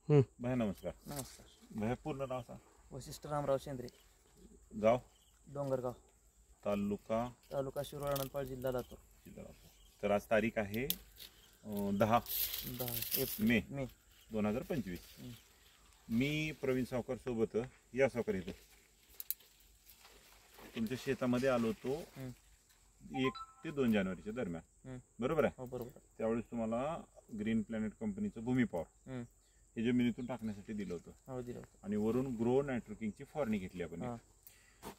भैया नमस्कार. नमस्कार. भैया पूर्ण नाव सांग. वशिष्ठ रामराव शेंद्रे, गाव, डोंगरगाव, तालुका शिरोळ, आनंदपाळ, जिल्हा लातूर. जिल्हा लातूर. तर आज तारीख आहे 10 मे मे 2025. मी प्रवीण सावकार सोबत या सावकार येतो तुमच्या शेतामध्ये आलो होतो 1 ते 2 जानेवारीच्या दरम्यान. बरोबर आहे. हो बरोबर. त्यावेळेस तुम्हाला ग्रीन प्लॅनेट कंपनीचं भूमी पॉवर हे जमिनीतून टाकण्यासाठी दिलं होतं. हो दिलं होतं. आणि वरून ग्रो नायट्रोकिंगची फवारणी घेतली आपण.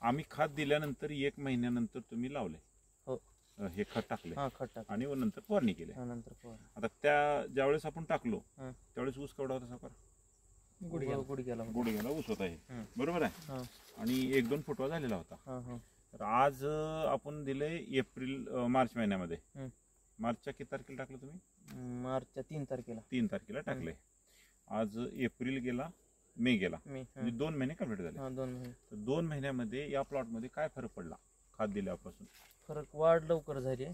आम्ही खत दिल्यानंतर 1 महिन्यानंतर तुम्ही लावले. हो हे खत टाकले. खत टाकले आणि नंतर फवारणी केली. नंतर फवारणी. आता त्या ज्यावेळेस आपण टाकलो त्यावेळेस ऊस केवढा होता सावकार? गुडघ्याला ऊस होता हे. बरोबर आहे. आणि 1-2 फुटवा झालेला होता. तर आज आपण दिले मार्च महिन्यामध्ये. मार्चच्या किती तारखेला टाकलं तुम्ही? मार्चच्या 3 तारखेला. 3 तारखेला टाकले. आज एप्रिल गेला, मे गेला, म्हणजे 2 महिने कंप्लीट झाले. 2 महिने. तर 2 महिन्यामध्ये या प्लॉट मध्ये काय फरक पडला खात दिल्यापासून? फरक वाढ लवकर झाली.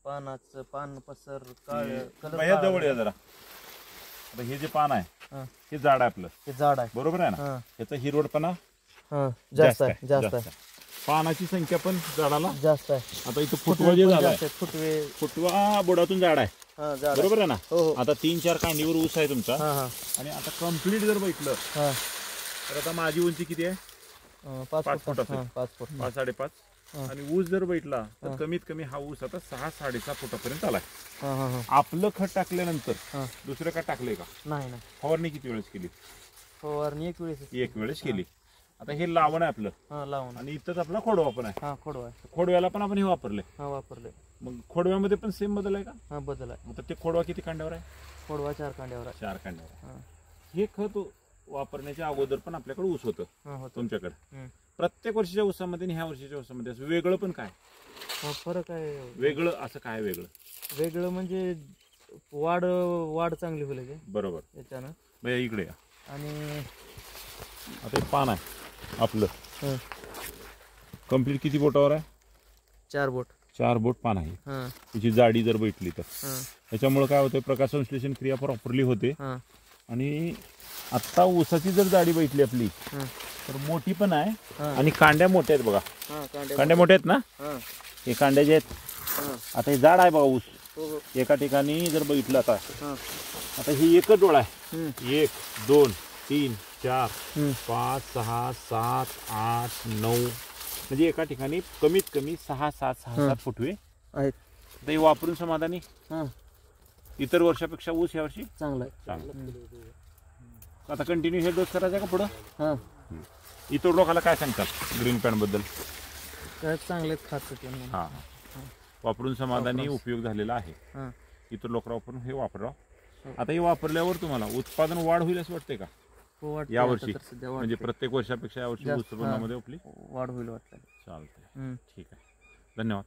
पानाचं पान पसर कलर जवळ या जरा. आता हे जे पान आहे हे झाड आहे आपलं. हे झाड आहे. बरोबर आहे ना. याचा हिरवटपणा जास्त आहे. पानाची संख्या पण झाडाला जास्त आहे. आता इथं फुटवा जे झाला फुटवा बुडातून झाड आहे. बरोबर आहे ना. आता 3-4 कांडीवर ऊस आहे तुमचा. आणि आता कम्प्लीट जर बघितलं तर आता माझी उंची किती आहे? 5 फूट असेल. 5 साडेपाच. आणि ऊस जर बघितला तर कमीत कमी हा ऊस आता 6-6.5 फुटापर्यंत आलाय. आपलं खत टाकल्यानंतर दुसरं खत टाकलंय का? नाही. फवारणी किती वेळेस केली? फवारणी एक वेळेस केली. आता हे लावण आहे आपलं. लावण. आणि इथंच आपला खोडवा पण आहे. खोडवा. खोडव्याला पण आपण हे वापरले. वापरले. मग खोडव्यामध्ये पण सेम बदल आहे का? बदल आहे. आता ते खोडवा किती कांड्यावर आहे? खोडवा 4 कांड्यावर आहे. 4 कांड्यावर. हे खत वापरण्याच्या अगोदर पण आपल्याकडे ऊस होतं तुमच्याकडे. प्रत्येक वर्षीच्या ऊसामध्ये आणि ह्या वर्षीच्या ऊसामध्ये असं वेगळं पण काय फरक आहे? वेगळं असं काय वेगळं म्हणजे वाढ चांगली होईल. बरोबर. याच्यानं भैया इकडे या. आणि आता एक पान आहे आपलं कम्प्लीट किती बोटावर आहे? 4 बोट. 4 बोट पान आहे. त्याची जाडी जर बैठली तर त्याच्यामुळे काय होतं? प्रकाश संश्लेषण क्रिया प्रॉपरली होते. आणि आता ऊसाची जर जाडी बैठली आपली तर मोठी पण आहे. आणि कांड्या मोठ्या आहेत बघा. कांड्या मोठ्या आहेत ना. हे कांड्या जे आहेत. आता हे जाड आहे बघा ऊस. एका ठिकाणी जर बघितलं आता ही एकच डोळा आहे. 1 2 3 4 5 6 7 8 9 म्हणजे एका ठिकाणी कमीत कमी 6-7 फुटवे आहेत. हे वापरून समाधानी? इतर वर्षापेक्षा ऊस यावर्षी चांगला. आता कंटिन्यू हे डोस करायचा का पुढं? इतर लोकांना काय सांगतात ग्रीन पॅन बद्दल? चांगले खात वापरून समाधानी उपयोग झालेला आहे. इतर लोक वापरून हे वापरा. आता हे वापरल्यावर तुम्हाला उत्पादन वाढ होईल असं वाटतंय का यावर्षी? म्हणजे प्रत्येक वर्षापेक्षा यावर्षी उत्पन्नामध्ये आपली वाढ होईल वाटतं. चालतंय. ठीक आहे. धन्यवाद.